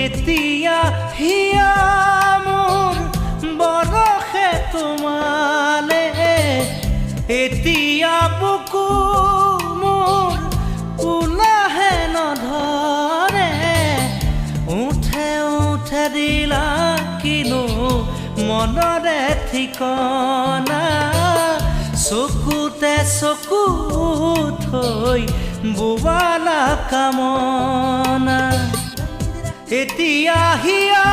এতিয়া হিয়া মোৰ বৰষে তোমালে এতিয়া বুকু মোৰ উলাহে নধৰে উঠে উঠে দিলা কিনো মনৰে ঠিকনা চকুতে চকু থৈ বোৱালা কামনা এতিয়া হিয়া